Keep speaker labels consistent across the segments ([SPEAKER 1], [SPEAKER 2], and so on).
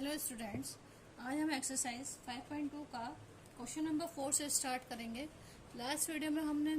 [SPEAKER 1] Hello students, आज हम exercise 5.2 का क्वेश्चन नंबर 4 से स्टार्ट करेंगे। लास्ट वीडियो में हमने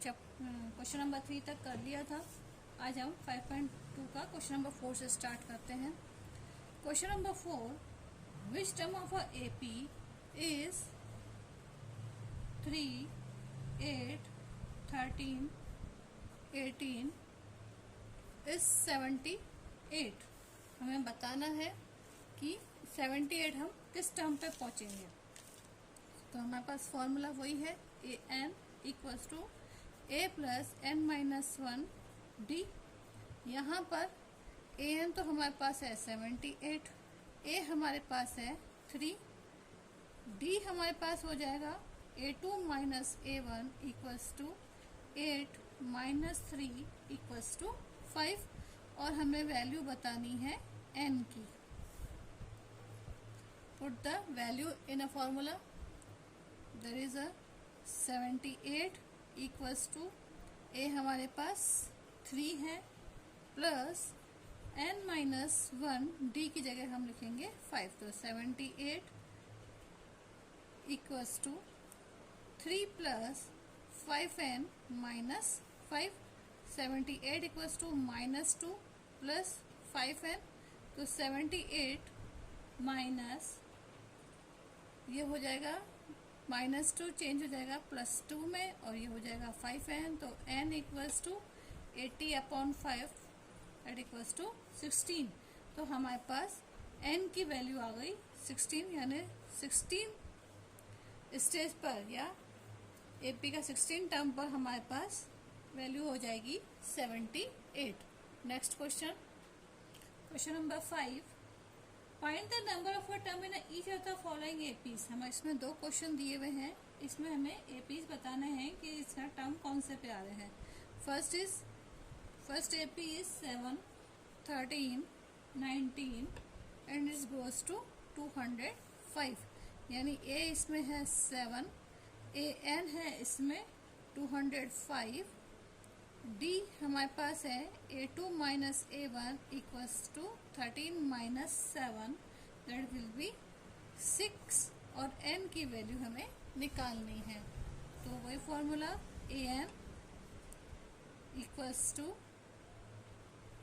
[SPEAKER 1] क्वेश्चन नंबर 3 तक कर लिया था। आज हम 5.2 का क्वेश्चन नंबर 4 से स्टार्ट करते हैं। Question number 4, which term of a AP is 3, 8, 13, 18 is 78। हमें बताना है कि 78 हम किस टर्म पे पहुंचेंगे। तो हमारे पास फॉर्मूला वही है, A N equals to A plus N minus 1 D. यहाँ पर ए एन तो हमारे पास है 78, ए हमारे पास है 3, डी हमारे पास हो जाएगा A2 minus A1 equals to 8 minus 3 equals to 5 और हमें वैल्यू बतानी है n की। Put the value in a formula. There is a 78 equals to a हमारे पास 3 है प्लस n माइनस 1 d की जगह हम लिखेंगे 5। तो 78 equals to 3 plus 5n minus 5। 78 equals to minus 2 plus 5n। तो 78 माइनस ये हो जाएगा -2 चेंज हो जाएगा +2 में और ये हो जाएगा 5n। तो n equals to 80/5 at equals to 16। तो हमारे पास n की वैल्यू आ गई 16, यानी 16 स्टेज पर या एपी का 16 टर्म पर हमारे पास वैल्यू हो जाएगी 78। Next question, question number 5, find the number of a term in each of the following APs. हमें इसमें 2 क्वेश्चन दिए हुए हैं, इसमें हमें एपीज बताने हैं कि इसका टर्म कौन से पे आ रहे हैं। First AP is 7, 13, 19 and it goes to 205। यानी ए इसमें है 7, ए एन है इसमें 205, डी हमारे पास है A2 minus A1 equals to 13 minus 7 that will be 6 और n की वैल्यू हमें निकालनी है। तो वही formula an equals to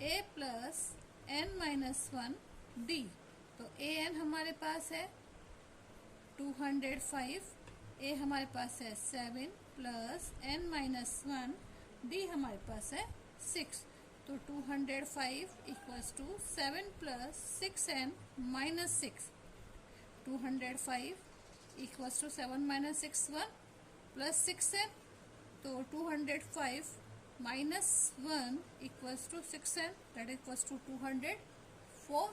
[SPEAKER 1] a plus n minus 1 d। तो an हमारे पास है 205, a हमारे पास है 7 प्लस n माइनस 1, डी हमारे पास है 6। तो 205 equals to 7 plus 6n minus 6। 205 equals to 7 minus 6 1 plus 6n। तो 205 minus 1 equals to 6n that equals to 204।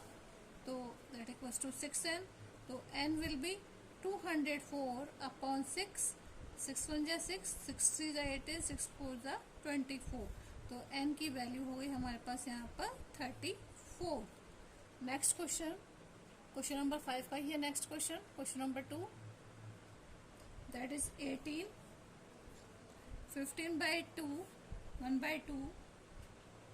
[SPEAKER 1] तो दैट इक्वल्स टू 6n। तो n विल बी 204/6। 6 1 जा 6, 6 3 जा 18, 6 4 जा 24। तो n की वैल्यू हो गई हमारे पास यहाँ पर 34। नेक्स्ट क्वेश्चन, क्वेश्चन नंबर 5 का ही है next question, question number 2, that is 18, 15/2, 1/2,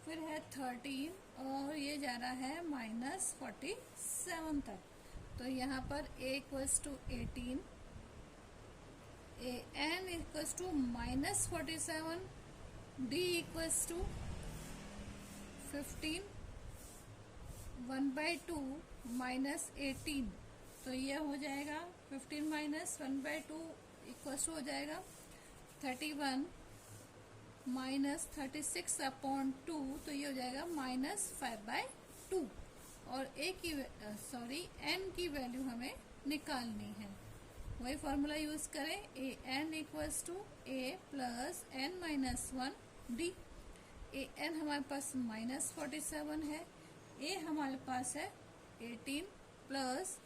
[SPEAKER 1] फिर है 13 और ये जा रहा है -47 तक। तो यहाँ पर a equals to 18, an equals to -47, d equals to 15, 1/2 minus 18। तो ये हो जाएगा 15 माइनस 1/2 इक्वल्स टू हो जाएगा 31 माइनस 36/2। तो ये हो जाएगा -5/2 और n की वैल्यू हमें निकालनी है। वही फॉर्मूला यूज करें, A N equals to A plus N minus 1 D. A N हमारे पास -47 है, ए हमारे पास है 18 प्लस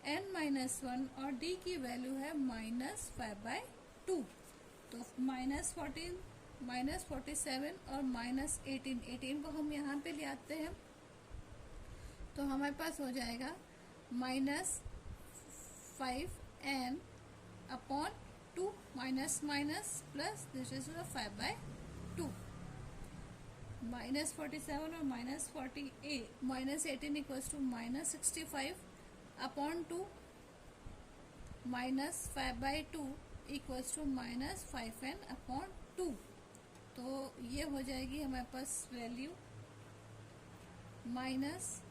[SPEAKER 1] एन माइनस 1 और डी की वैल्यू है -5/2। तो -14 -47 और -18 को हम यहाँ पे ले आते हैं। तो हमारे पास हो जाएगा -5n/2 minus minus plus this is 5/2। -47 और -18 equals to -65 upon 2 minus 5/2 equals to minus 5n upon 2। तो ये हो जाएगी हमारे पास value minus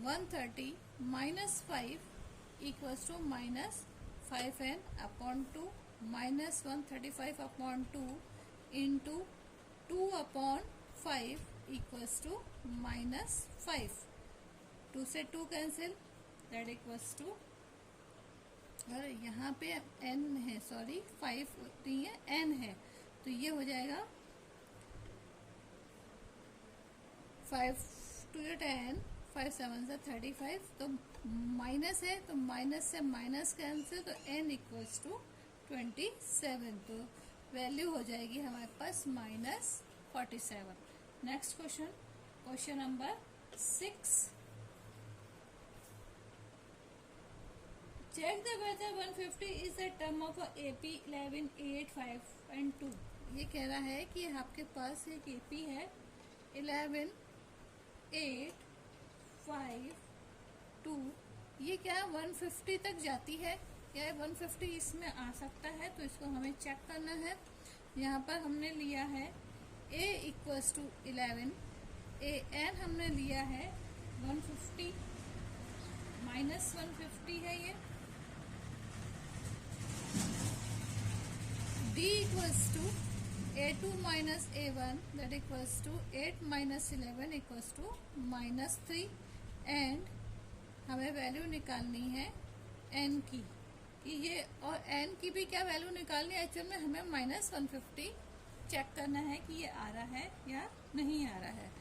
[SPEAKER 1] 130 minus 5 equals to minus 5n upon 2 minus 135 upon 2 into 2 upon 5 equals to minus 5। 2 से 2 कैंसिल, दैट इक्वल्स टू, और यहाँ पे n है, सॉरी 5 नहीं है, n है, तो ये हो जाएगा 5 टू 10, 5 7 से 35, तो माइनस है तो माइनस से माइनस कैंसिल, तो n इक्वल्स टू 27। तो वैल्यू हो जाएगी हमारे पास minus 47। Next question, question number 6। Check the whether 150 is the term of AP 11, 8, 5 and 2। ये कह रहा है कि आपके पास एक AP है 11, 8, 5, 2, ये क्या 150 तक जाती है, क्या 150 इसमें आ सकता है, तो इसको हमें चेक करना है। यहाँ पर हमने लिया है A इक्वल्स टू 11, AN हमने लिया है 150 माइनस 150 है ये, D equals to A2 minus A1 that equals to 8 minus 11 equals to minus 3, and हमें वैल्यू निकालनी है n की, कि ये, और n की भी क्या वैल्यू निकालनी है, एक्चुअल में हमें माइनस 150 चेक करना है कि ये आ रहा है या नहीं आ रहा है।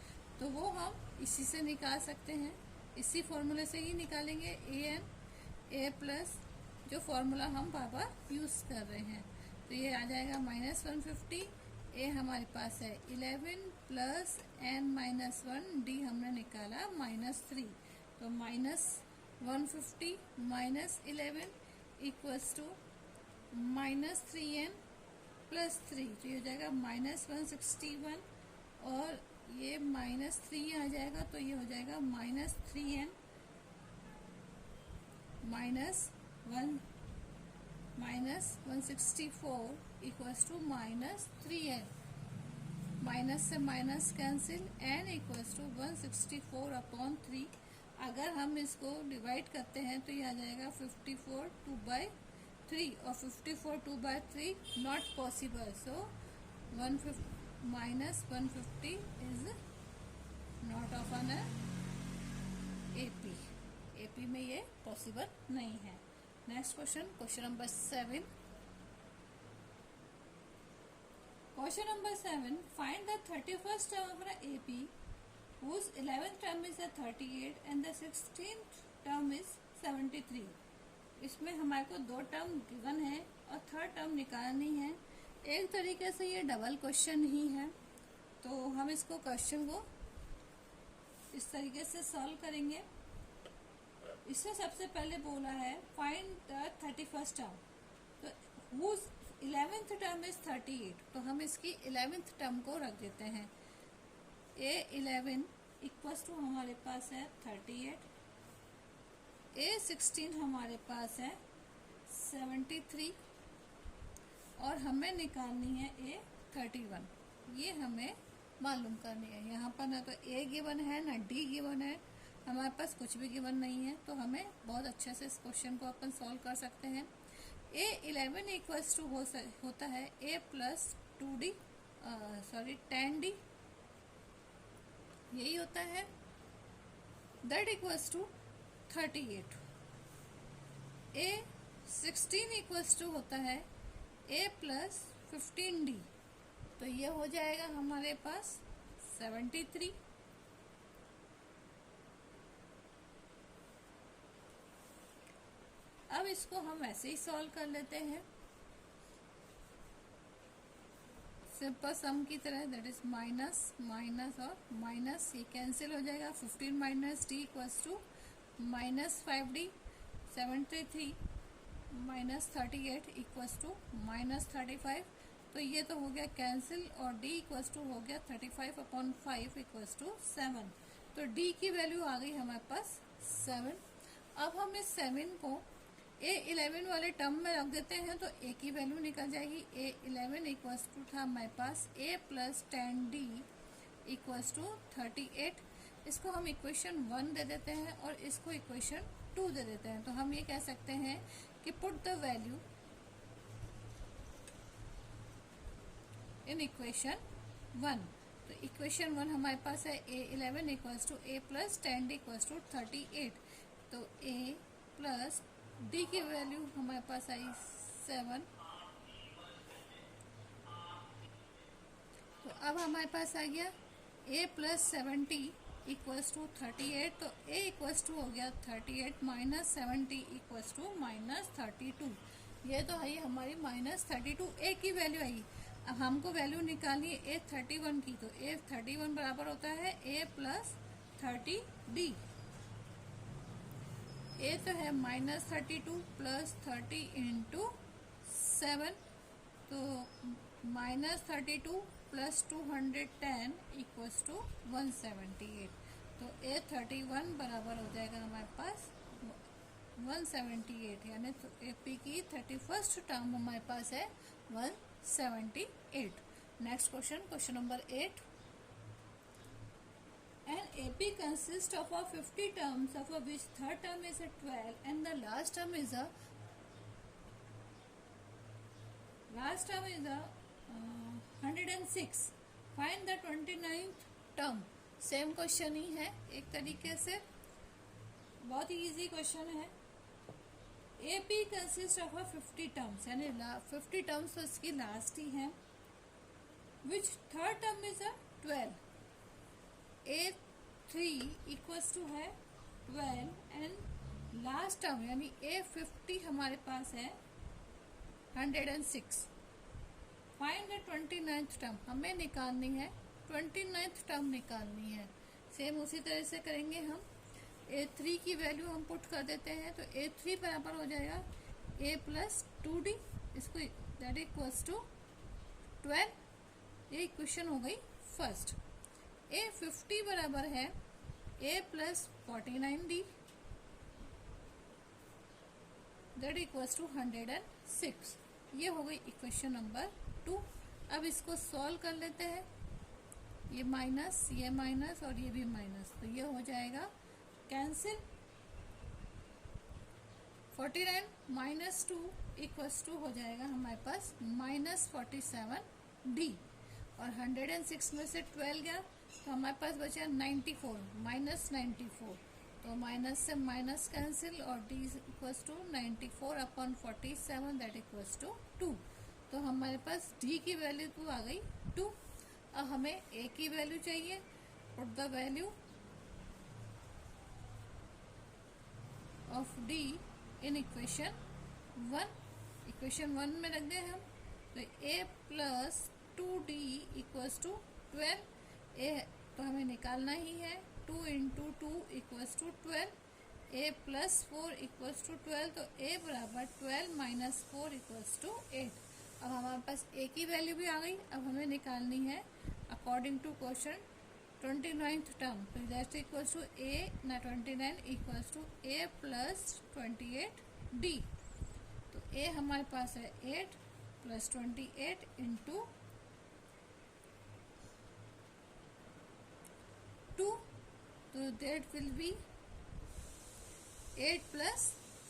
[SPEAKER 1] तो वो हम इसी से निकाल सकते हैं, इसी फॉर्मूले से ही निकालेंगे, an a प्लस जो फॉर्मूला हम बार बार यूज कर रहे हैं। तो ये आ जाएगा माइनस 150, ए हमारे पास है 11 प्लस n माइनस 1, डी हमने निकाला माइनस 3, तो minus 150 minus 11 equals to minus 3n plus 3, तो ये हो जाएगा माइनस 161, और ये माइनस 3 आ जाएगा, तो ये हो जाएगा minus 3n minus 164 equals to minus 3n, minus से minus cancel, n equals to 164 upon 3। अगर हम इसको डिवाइड करते हैं तो ये आ जाएगा 54 2/3, और 54 2/3 not possible, so minus 150 is not of an AP में ये पॉसिबल नहीं है। Next question, question number 7। Question number 7, find the 31st term of an AP whose 11th term is 38 and the 16th term is 73। इसमें हमारे को दो term given है और थर्ड टर्म निकालनी है। एक तरीके से ये डबल क्वेश्चन ही है, तो हम इसको क्वेश्चन को इस तरीके से सॉल्व करेंगे। इससे सबसे पहले बोला है फाइंड द 31st टर्म, तो whose 11th टर्म इज 38, तो हम इसकी 11th टर्म को रख देते हैं। A11 इक्वल्स टू हमारे पास है 38, A16 हमारे पास है 73, और हमें निकालनी है A31। ये हमें मालूम करनी है। यहाँ पर ना तो A गिवन है ना D गिवन है, हमारे पास कुछ भी गिवन नहीं है, तो हमें बहुत अच्छे से इस क्वेश्चन को अपन सॉल्व कर सकते हैं। A11 इक्वल्स टू होता है A plus 2D, sorry 10D, यही होता है, that equals to 38। A16 equals to होता है A प्लस 15D, तो ये हो जाएगा हमारे पास 73। अब इसको हम ऐसे ही सॉल्व कर लेते हैं सिंपल सम की तरह, दैट इज माइनस माइनस और माइनस, ये कैंसिल हो जाएगा। 15 minus D equals to minus 5D, 73 minus 38 equals to minus 35, तो ये तो हो गया कैंसिल, और d इक्वल्स टू हो गया 35 अपॉन 5 इक्वल्स टू 7, तो d की वैल्यू आ गई हमारे पास 7। अब हम इस 7 को A11 वाले टर्म में रख देते हैं तो A की वैल्यू निकल जाएगी। A11 इक्वल्स टू था हमारे पास A plus 10D equals to 38। इसको हम इक्वेशन 1 दे देते हैं और इसको इक्वेशन 2 दे देते हैं। तो हम ये कह सकते हैं कि put the value in equation 1। तो इक्वेशन 1 हमारे पास है A11 equals to A plus 10D equals to 38। तो A प्लस D की वैल्यू हमारे पास आई 7। तो अब हमारे पास आ गया A प्लस 70 इक्वल्स टू 38। तो A इक्वल्स टू हो गया 38 माइनस 70 इक्वल्स टू माइनस 32। ये तो है हमारी माइनस 32 A की वैल्यू आई। अब हमको वैल्यू निकालनी है A31 की। तो A31 बराबर होता है A प्लस 30D। A तो है माइनस 32 प्लस 30 इंटू 7। तो माइनस 32 प्लस 210 इक्वल्स टू 178। तो A31 बराबर हो जाएगा हमारे पास 178, यानी तो AP की 31st टर्म हमारे पास है 178। Next question, question number 8। An AP consists of a 50 terms, of which third term is a 12 and the last term is a 106. Find the 29th term। Same question ही है, एक तरीके से बहुत ही इजी क्वेश्चन है। AP कंसिस्ट ऑफ 50 टर्म्स, यानी 50 terms तो इसकी लास्ट ही है। Which third term is 12। A3 equals to है 12 एंड लास्ट टर्म यानी A50 हमारे पास है 106। फाइंड द 29th टर्म, हमें निकालनी है 29th टर्म निकालनी है। सेम उसी तरह से करेंगे हम। A3 की वैल्यू हम पुट कर देते हैं। तो A3 बराबर हो जाएगा A प्लस 2D, इसको दैट इक्वल्स टू 12। ये इक्वेशन हो गई फर्स्ट। A50 बराबर है A plus 49D, that equals to 106। ये हो गई इक्वेशन नंबर 2। अब इसको सॉल्व कर लेते हैं। ये माइनस और ये भी माइनस, तो ये हो जाएगा कैंसिल। 49 माइनस 2 इक्वल्स टू हो जाएगा हमारे पास माइनस 47D। और 106 में से 12 गया तो हमारे पास बचा 94 माइनस 94। तो माइनस से माइनस कैंसिल और D equals to 94 upon 47 that equals to 2। तो हमारे पास D की वैल्यू तो आ गई 2। अब हमें A की वैल्यू चाहिए। Put the value of D in equation 1। Equation 1 में रख दें हम। तो A plus 2D equals to 12। A तो हमें निकालना ही है। 2 into 2 equals to 12। A plus 4 equals to 12। तो A बराबर 12 माइनस 4 इक्वल्स टू 8। अब हमारे पास A की वैल्यू भी आ गई। अब हमें निकालनी है according to question 29th term. तो दैट इक्वल्स टू A ना 29 equals to A plus 28D। तो A हमारे पास है 8 प्लस 28 इंटू 2। तो दैट विल बी 8 प्लस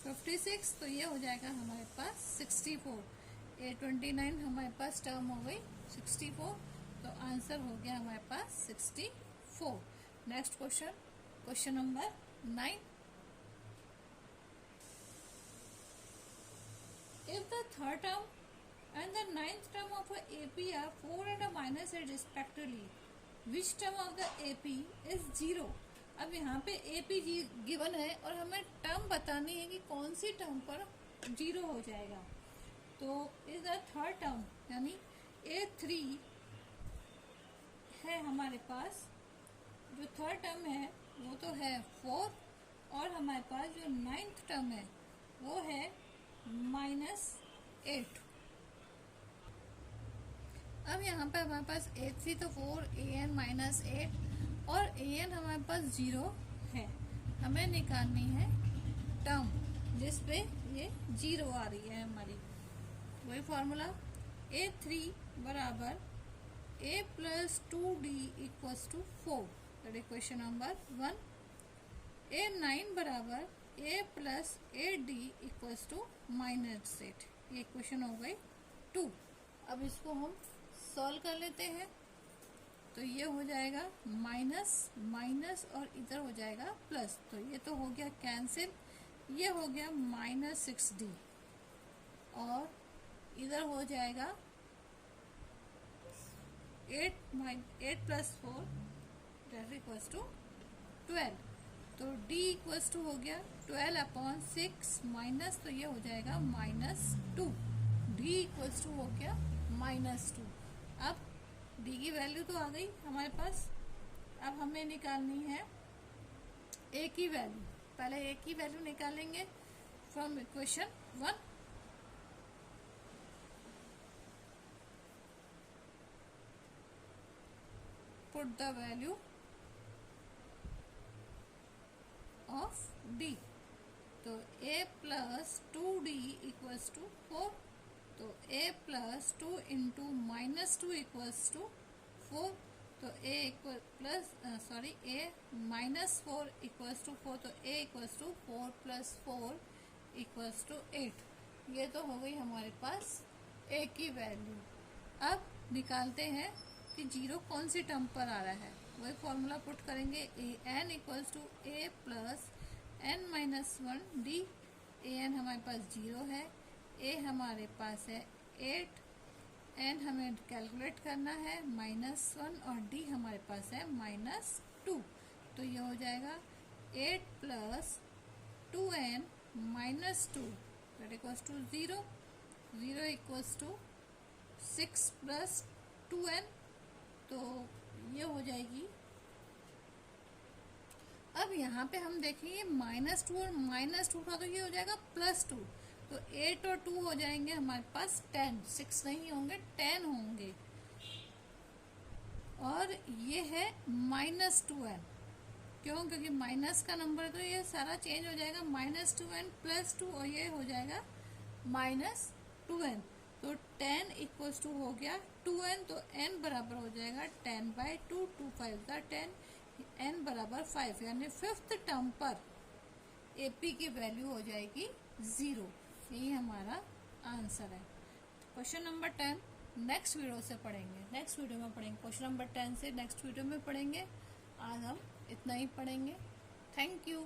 [SPEAKER 1] 56। तो ये हो जाएगा हमारे पास 64। A29 हमारे पास टर्म हो गई 64। तो आंसर हो गया हमारे पास 64। Next question, question number 9। If the third term and the ninth term of a AP are 4 and a minus 8 respectively, which term of the AP is 0। अब यहाँ पे AP गिवन है और हमें टर्म बतानी है कि कौन सी टर्म पर 0 हो जाएगा। तो इज द थर्ड टर्म यानी A3 है हमारे पास। जो थर्ड टर्म है वो तो है 4 और हमारे पास जो 9th टर्म है वो है -8। अब यहाँ पे हमारे पास A3 तो 4 AN -8 और AN हमारे पास 0 है। हमें निकालनी है टर्म जिस पे ये 0 आ रही है हमारी, वही फॉर्मूला A3 बराबर A plus 2D equals to 4, that equation number 1। A9 बराबर A plus 8D equals to -8, ये इक्वेशन हो गई 2। अब इसको हम सॉल्व कर लेते हैं, तो ये हो जाएगा माइनस माइनस और इधर हो जाएगा प्लस, तो ये तो हो गया कैंसिल, ये हो गया -6D और इधर हो जाएगा 8 प्लस 4 दैट इक्वल्स टू 12, तो D इक्वल्स टू हो गया 12/6 माइनस, तो ये हो जाएगा -2, D इक्वल्स टू हो गया -2। अब D की वैल्यू तो आ गई हमारे पास, अब हमें निकालनी है A की वैल्यू। पहले A की वैल्यू निकालेंगे from equation 1। Put the value of D, तो A plus 2D equals to 4, तो A plus 2 into -2 equals to 4, तो A -4 इक्वल्स टू 4, तो A equals to 4 plus 4 equals to 8। ये तो हो गई हमारे पास A की वैल्यू। अब निकालते हैं कि 0 कौन सी टर्म पर आ रहा है, वही फॉर्मूला पुट करेंगे। An equals to A plus n-1D। An हमारे पास 0 है, A हमारे पास है 8, n हमें कैलकुलेट करना है -1 और D हमारे पास है -2, तो ये हो जाएगा 8 plus 2n -2 that equals to 0, 0 equals to 6 plus 2n, तो ये हो जाएगी। अब यहाँ पे हम देखेंगे -2 और -2 का, तो ये हो जाएगा +2, तो 8 और 2 हो जाएंगे हमारे पास 10, 6 नहीं होंगे 10 होंगे, और ये है -2n, क्यों? क्योंकि माइनस का नंबर, तो ये सारा चेंज हो जाएगा -2n + 2 और ये हो जाएगा -2n, तो 10 इक्वल्स टू हो गया 2n, तो n बराबर हो जाएगा 10/2, 2 5 10, n बराबर 5, यानी 5th टर्म पर AP की वैल्यू हो जाएगी 0। यही हमारा आंसर है। क्वेश्चन नंबर 10 नेक्स्ट वीडियो से पढ़ेंगे, नेक्स्ट वीडियो में पढ़ेंगे। क्वेश्चन नंबर 10 से नेक्स्ट वीडियो में पढ़ेंगे। आज हम इतना ही पढ़ेंगे। Thank you.